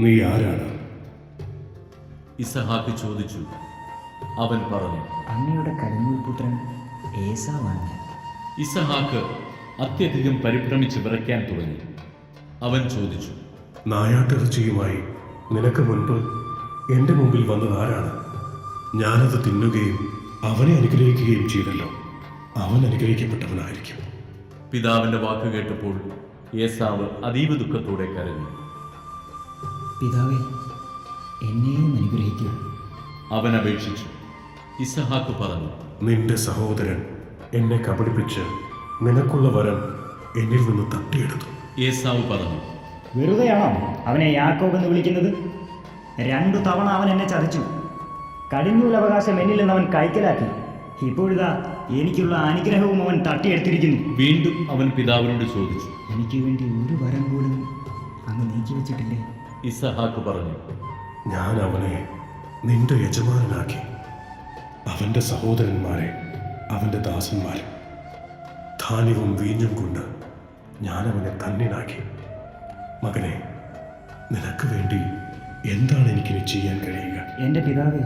നീ ആരാണ്? ഇസഹാക്ക് ചോദിച്ചു. അവൻ പറഞ്ഞു, അങ്ങയുടെ കടിഞ്ഞൂൽ പുത്രൻ ഏസാവാണ് ഞാൻ. ഇസഹാക്ക് അത്യധികം പരിഭ്രമിച്ച് വിറയ്ക്കാൻ തുടങ്ങി. അവൻ ചോദിച്ചു, നായാട്ടിറച്ചിയുമായി നിനക്ക് മുൻപ് എൻ്റെ മുമ്പിൽ വന്നത് ആരാണ്? ഞാനത് തിന്നുകയും അവനെ അനുഗ്രഹിക്കുകയും ചെയ്തല്ലോ. അവൻ അനുഗ്രഹിക്കപ്പെട്ടവനായിരിക്കും. പിതാവിന്റെ വാക്ക് കേട്ടപ്പോൾ ഏസാവ് അതീവ ദുഃഖത്തോടെ കരഞ്ഞു. പിതാവേ, എന്നെയും അനുഗ്രഹിക്കുക. അവൻ അപേക്ഷിച്ചു. ഇസഹാക്ക് പറഞ്ഞു, നിന്റെ സഹോദരൻ എന്നെ കബളിപ്പിച്ച് നിനക്കുള്ള വരം എന്നിൽ നിന്ന് തട്ടിയെടുത്തു. ഏസാവ് പറഞ്ഞു, വെറുതെയാണോ അവനെ യാക്കോബ് എന്ന് വിളിക്കുന്നത്? 2 തവണ അവൻ എന്നെ ചതിച്ചു. കടിഞ്ഞൂലവകാശം എന്നിൽ നിന്ന് അവൻ കൈക്കലാക്കി. ഇപ്പോഴിതാ എനിക്കുള്ള അനുഗ്രഹവും അവൻ തട്ടിയെടുത്തിരിക്കുന്നു. വീണ്ടും അവൻ പിതാവിനോട് ചോദിച്ചു. എനിക്ക് വേണ്ടി ഒരു വരം പോലും അങ്ങ് നീക്കി വെച്ചിട്ടില്ലേ? ഇസഹാക്ക് പറഞ്ഞു, ഞാൻ അവനെ നിന്റെ യജമാനനാക്കി, അവൻ്റെ സഹോദരന്മാരെ അവൻ്റെ ദാസന്മാരും. ധാന്യവും വീഞ്ഞും കൊണ്ട് ഞാൻ അവനെ ധന്യനാക്കി. മകനെ, നിനക്ക് വേണ്ടി എന്താണ് എനിക്കിനി ചെയ്യാൻ കഴിയുക? എൻ്റെ പിതാവേ,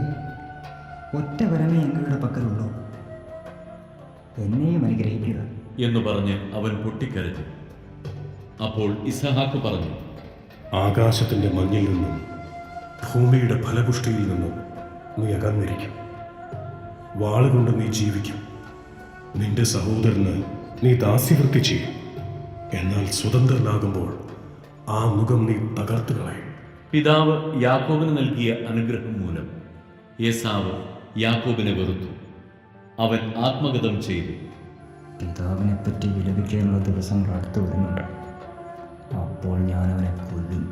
ഒറ്റ വരമേ ഞങ്ങളുടെ പക്കലുള്ളൂ. എന്നെയും അനുഗ്രഹിക്കുക എന്ന് പറഞ്ഞ് അവൻ പൊട്ടിക്കരഞ്ഞു. അപ്പോൾ ഇസഹാക്ക് പറഞ്ഞു, ആകാശത്തിൻ്റെ മഞ്ഞിൽ നിന്നും ഭൂമിയുടെ ഫലപുഷ്ടിയിൽ നിന്നും നീ അകന്നിരിക്കും. വാളുകൊണ്ട് നീ ജീവിക്കും. നിന്റെ സഹോദരന് നീ ദാസ്യവൃത്തി ചെയ്യും. എന്നാൽ സ്വതന്ത്രനാകുമ്പോൾ ആ മുഖം നീ തകർത്തു കളയും. പിതാവ് യാക്കോബിന് നൽകിയ അനുഗ്രഹം മൂലം ഏസാവ് യാക്കോബിനെ വെറുത്തു. അവൻ ആത്മഗതം ചെയ്തു. പിതാവിനെ പറ്റി വിലപിക്കാനുള്ള ദിവസങ്ങൾ അടുത്തു വരുന്നുണ്ട്. അപ്പോൾ ഞാൻ അവനെ കൊല്ലും.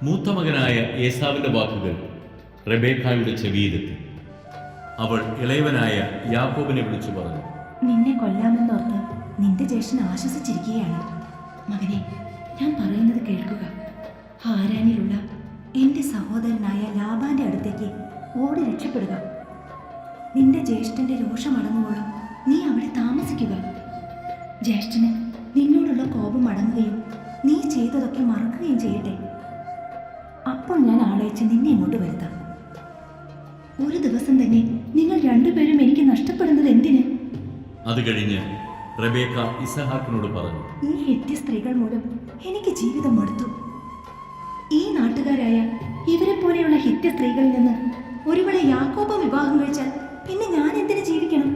മൂത്ത മകനായ ഏസാവിന്റെ വാക്കുകൾ റെബേക്കായുടെ ചെവിയിലെത്തി. അവൾ ഇളയവനായ യാക്കോബിനെ വിളിച്ചു പറഞ്ഞു, നിന്നെ കൊല്ലാമെന്നോർത്ത് നിന്റെ ജ്യേഷ്ഠൻ ആശ്വസിച്ചിരിക്കുകയാണ്. മകനെ, ഞാൻ പറയുന്നത് കേൾക്കുക. ഹാരാനിലുള്ള എൻ്റെ സഹോദരനായ ലാബാന്റെ അടുത്തേക്ക് ഓടി രക്ഷപ്പെടുക. നിന്റെ ജ്യേഷ്ഠന്റെ രോഷമടങ്ങുവോളം നീ അവിടെ താമസിക്കുക. ജ്യേഷ്ഠന് നിന്നോടുള്ള കോപം അടങ്ങുകയും നീ ചെയ്തതൊക്കെ മറക്കുകയും ചെയ്യട്ടെ. അപ്പോൾ ഞാൻ ആളയച്ച് നിന്നെ ഇങ്ങോട്ട് വരുത്താം. ഒരു ദിവസം തന്നെ നിങ്ങൾ രണ്ടുപേരും എനിക്ക് നഷ്ടപ്പെടുന്നത് എന്തിന്? അത് കഴിഞ്ഞ് റെബേക്ക ഇസഹാക്കിനോട് പറഞ്ഞു, ഈ ഹിത്യ സ്ത്രീകൾ മൂലം എനിക്ക് ജീവിതം മടുത്തു. ഈ നാട്ടുകാരായ ഇവരെ പോലെയുള്ള ഹിത്യ സ്ത്രീകളിൽ നിന്ന് ഒരുവളെ യാക്കോബ വിവാഹം കഴിച്ചാൽ പിന്നെ ഞാൻ എന്തിനു ജീവിക്കണം?